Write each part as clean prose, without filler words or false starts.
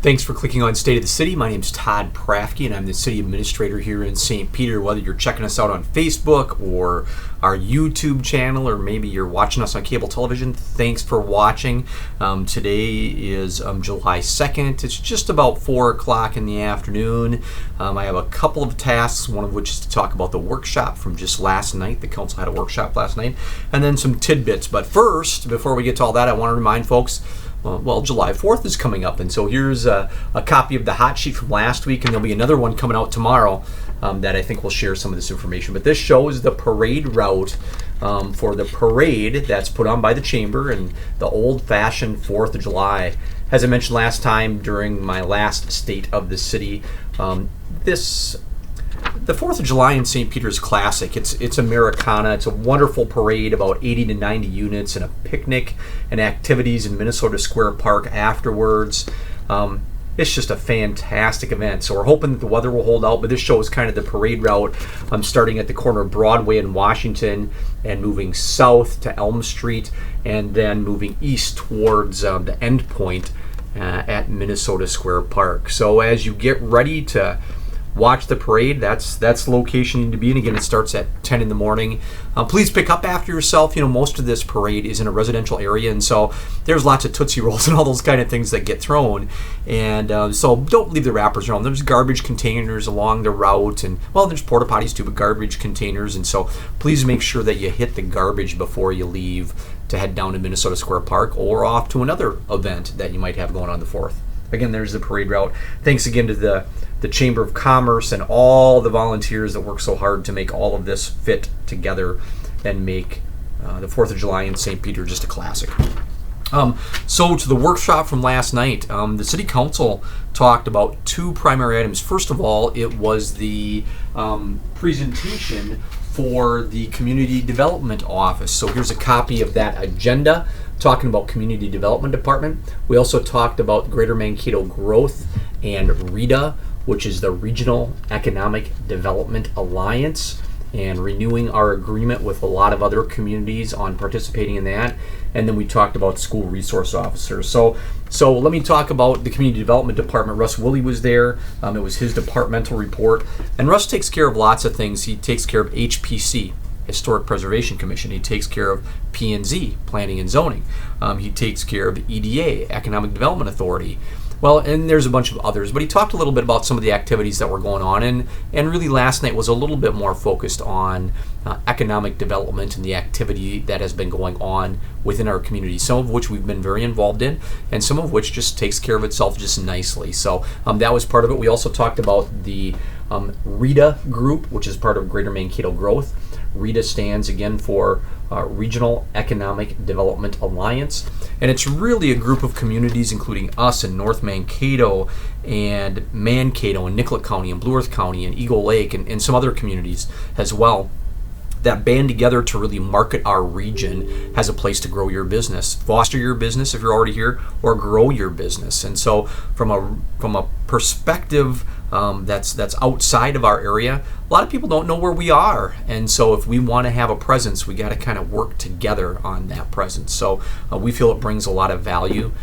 Thanks for clicking on State of the City. My name's Todd Prafke, and I'm the City Administrator here in St. Peter. Whether you're checking us out on Facebook or our YouTube channel, or maybe you're watching us on cable television, thanks for watching. Today is July 2nd. It's just about 4 o'clock in the afternoon. I have a couple of tasks, one of which is to talk about the workshop from just last night. The council had a workshop last night, and then some tidbits. But first, before we get to all that, I want to remind folks, well, July 4th is coming up, and so here's a copy of the hot sheet from last week, and there'll be another one coming out tomorrow that I think will share some of this information. But this shows the parade route for the parade that's put on by the Chamber and the old-fashioned 4th of July. As I mentioned last time during my last State of the City, the 4th of July in St. Peter is classic. It's Americana. It's a wonderful parade, about 80 to 90 units, and a picnic and activities in Minnesota Square Park afterwards. It's just a fantastic event. So we're hoping that the weather will hold out, but this shows kind of the parade route starting at the corner of Broadway and Washington and moving south to Elm Street and then moving east towards the end point at Minnesota Square Park. So as you get ready to watch the parade, that's the location you need to be in. Again, it starts at 10 in the morning. Please pick up after yourself. You know, most of this parade is in a residential area, and so there's lots of Tootsie Rolls and all those kind of things that get thrown. And so don't leave the wrappers around. There's garbage containers along the route, and, well, there's porta potties too, but garbage containers. And so please make sure that you hit the garbage before you leave to head down to Minnesota Square Park or off to another event that you might have going on the 4th. Again, there's the parade route. Thanks again to the Chamber of Commerce and all the volunteers that work so hard to make all of this fit together and make the 4th of July in St. Peter just a classic. So to the workshop from last night, the City Council talked about two primary items. First of all, it was the presentation for the Community Development Office. So here's a copy of that agenda, talking about Community Development Department. We also talked about Greater Mankato Growth and REDA, which is the Regional Economic Development Alliance, and renewing our agreement with a lot of other communities on participating in that. And then we talked about school resource officers. So let me talk about the Community Development Department. Russ Woolley was there. It was his departmental report. And Russ takes care of lots of things. He takes care of HPC, Historic Preservation Commission. He takes care of P&Z, Planning and Zoning. He takes care of EDA, Economic Development Authority. Well, and there's a bunch of others, but he talked a little bit about some of the activities that were going on, and really last night was a little bit more focused on economic development and the activity that has been going on within our community, some of which we've been very involved in, and some of which just takes care of itself just nicely. So that was part of it. We also talked about the REDA group, which is part of Greater Mankato Growth. REDA stands again for Regional Economic Development Alliance, and it's really a group of communities including us in North Mankato and Mankato and Nicollet County and Blue Earth County and Eagle Lake and some other communities as well that band together to really market our region as a place to grow your business, foster your business if you're already here, or grow your business. And so from a perspective that's outside of our area, a lot of people don't know where we are, and so if we want to have a presence, we got to kind of work together on that presence. So we feel it brings a lot of value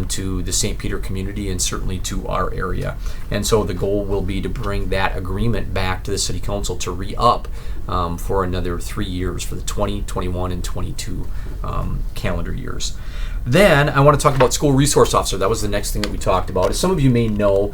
to the St. Peter community and certainly to our area. And so the goal will be to bring that agreement back to the City Council to re-up for another 3 years for the 20, 21, and 22 calendar years. Then I want to talk about school resource officer. That was the next thing that we talked about. As some of you may know,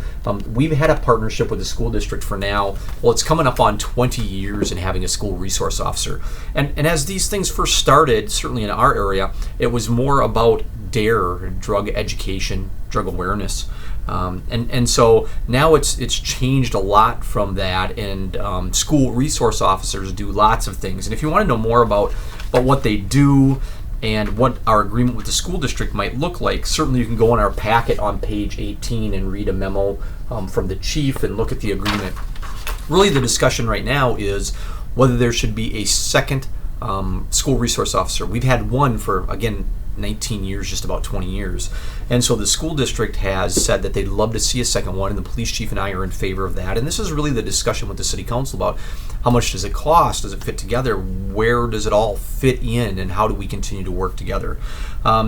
we've had a partnership with the school district for now, well, it's coming up on 20 years in having a school resource officer. And as these things first started, certainly in our area, it was more about DARE, drug education, drug awareness. And so now it's changed a lot from that, and school resource officers do lots of things. And if you want to know more about what they do and what our agreement with the school district might look like, certainly you can go in our packet on page 18 and read a memo from the chief and look at the agreement. Really the discussion right now is whether there should be a second school resource officer. We've had one for, again, 19 years, just about 20 years. And so the school district has said that they'd love to see a second one, and the police chief and I are in favor of that. And this is really the discussion with the city council about how much does it cost? Does it fit together? Where does it all fit in? And how do we continue to work together?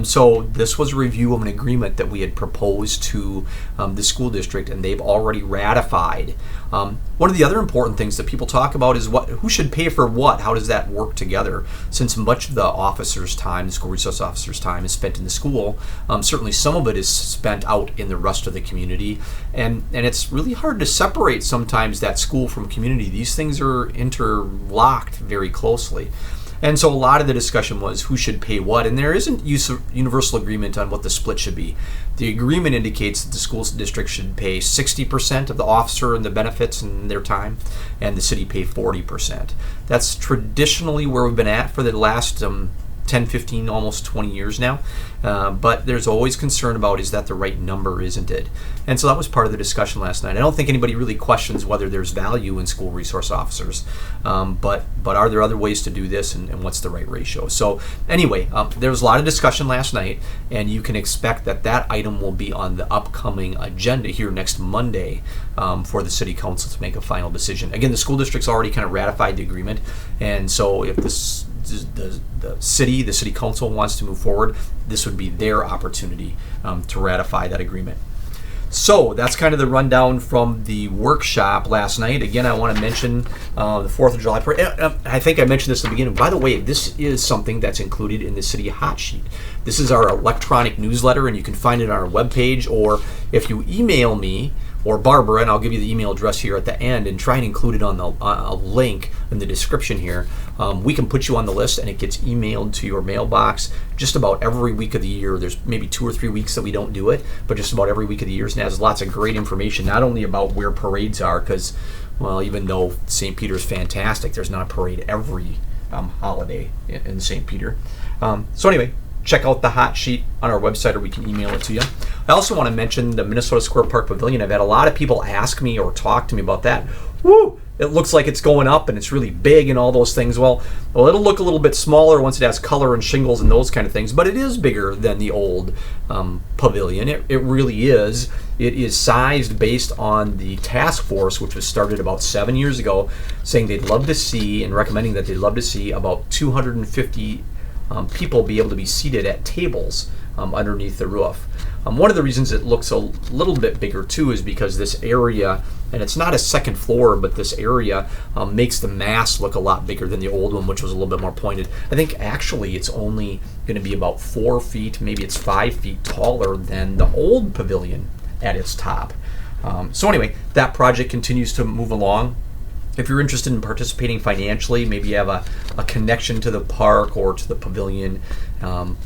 So this was a review of an agreement that we had proposed to the school district, and they've already ratified. One of the other important things that people talk about is who should pay for what? How does that work together? Since much of the officers' time, the school resource officers' time, is spent in the school, certainly some of it is spent out in the rest of the community, and it's really hard to separate sometimes that school from community. These things are interlocked very closely. And so a lot of the discussion was who should pay what, and there isn't universal agreement on what the split should be. The agreement indicates that the school district should pay 60% of the officer and the benefits and their time, and the city pay 40%. That's traditionally where we've been at for the last 10, 15, almost 20 years now. But there's always concern about, is that the right number, isn't it? And so that was part of the discussion last night. I don't think anybody really questions whether there's value in school resource officers, but are there other ways to do this, and what's the right ratio? So anyway, there was a lot of discussion last night, and you can expect that item will be on the upcoming agenda here next Monday for the city council to make a final decision. Again, the school district's already kind of ratified the agreement, and so if the city council wants to move forward, this would be their opportunity to ratify that agreement. So that's kind of the rundown from the workshop last night. Again, I want to mention the 4th of July parade. I think I mentioned this at the beginning. By the way, this is something that's included in the city hot sheet. This is our electronic newsletter, and you can find it on our webpage, or if you email me or Barbara, and I'll give you the email address here at the end, and try and include it on a link in the description here. We can put you on the list, and it gets emailed to your mailbox just about every week of the year. There's maybe 2 or 3 weeks that we don't do it, but just about every week of the year. And it has lots of great information, not only about where parades are, because, well, even though St. Peter's fantastic, there's not a parade every holiday in St. Peter. So anyway, check out the hot sheet on our website, or we can email it to you. I also want to mention the Minnesota Square Park Pavilion. I've had a lot of people ask me or talk to me about that. Woo! It looks like it's going up and it's really big and all those things. Well, it'll look a little bit smaller once it has color and shingles and those kind of things, but it is bigger than the old pavilion. It really is. It is sized based on the task force, which was started about 7 years ago, saying they'd love to see, and recommending that they'd love to see, about 250 people be able to be seated at tables underneath the roof. One of the reasons it looks a little bit bigger too is because this area, and it's not a second floor, but this area makes the mast look a lot bigger than the old one, which was a little bit more pointed. I think actually it's only going to be about 4 feet, maybe it's 5 feet taller than the old pavilion at its top. So anyway, that project continues to move along. If you're interested in participating financially, maybe you have a connection to the park or to the pavilion,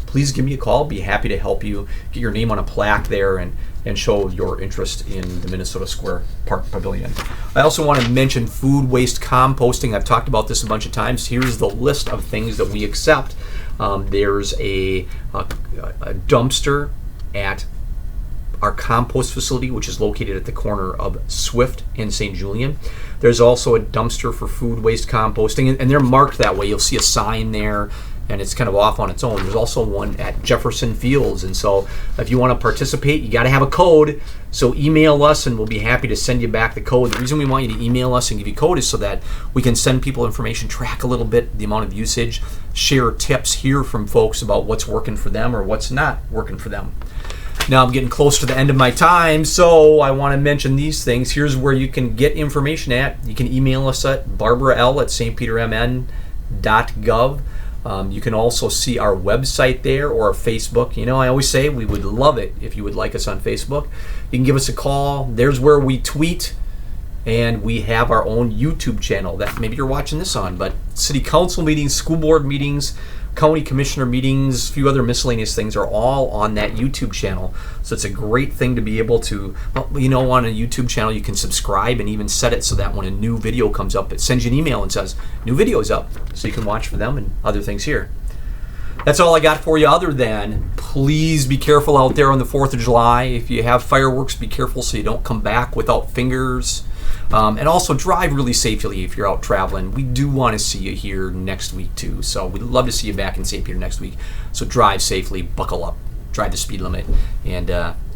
please give me a call. Be happy to help you get your name on a plaque there and show your interest in the Minnesota Square Park Pavilion. I also want to mention food waste composting. I've talked about this a bunch of times. Here's the list of things that we accept. There's a dumpster at our compost facility, which is located at the corner of Swift and St. Julian. There's also a dumpster for food waste composting, and they're marked that way. You'll see a sign there, and it's kind of off on its own. There's also one at Jefferson Fields, and so if you want to participate, you got to have a code. So email us, and we'll be happy to send you back the code. The reason we want you to email us and give you code is so that we can send people information, track a little bit the amount of usage, share tips, hear from folks about what's working for them or what's not working for them. Now I'm getting close to the end of my time, so I want to mention these things. Here's where you can get information at. You can email us at barbara.l@stpetermn.gov. You can also see our website there, or our Facebook. You know, I always say we would love it if you would like us on Facebook. You can give us a call. There's where we tweet, and we have our own YouTube channel that maybe you're watching this on, but city council meetings, school board meetings, county commissioner meetings, a few other miscellaneous things are all on that YouTube channel. So it's a great thing to be able to, on a YouTube channel you can subscribe and even set it so that when a new video comes up, it sends you an email and says, new video is up, so you can watch for them and other things here. That's all I got for you, other than please be careful out there on the 4th of July. If you have fireworks, be careful so you don't come back without fingers. And also drive really safely if you're out traveling. We do want to see you here next week too. So we'd love to see you back in St. Peter next week. So drive safely, buckle up. drive the speed limit. And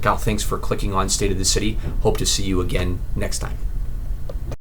Kyle, thanks for clicking on State of the City. Hope to see you again next time.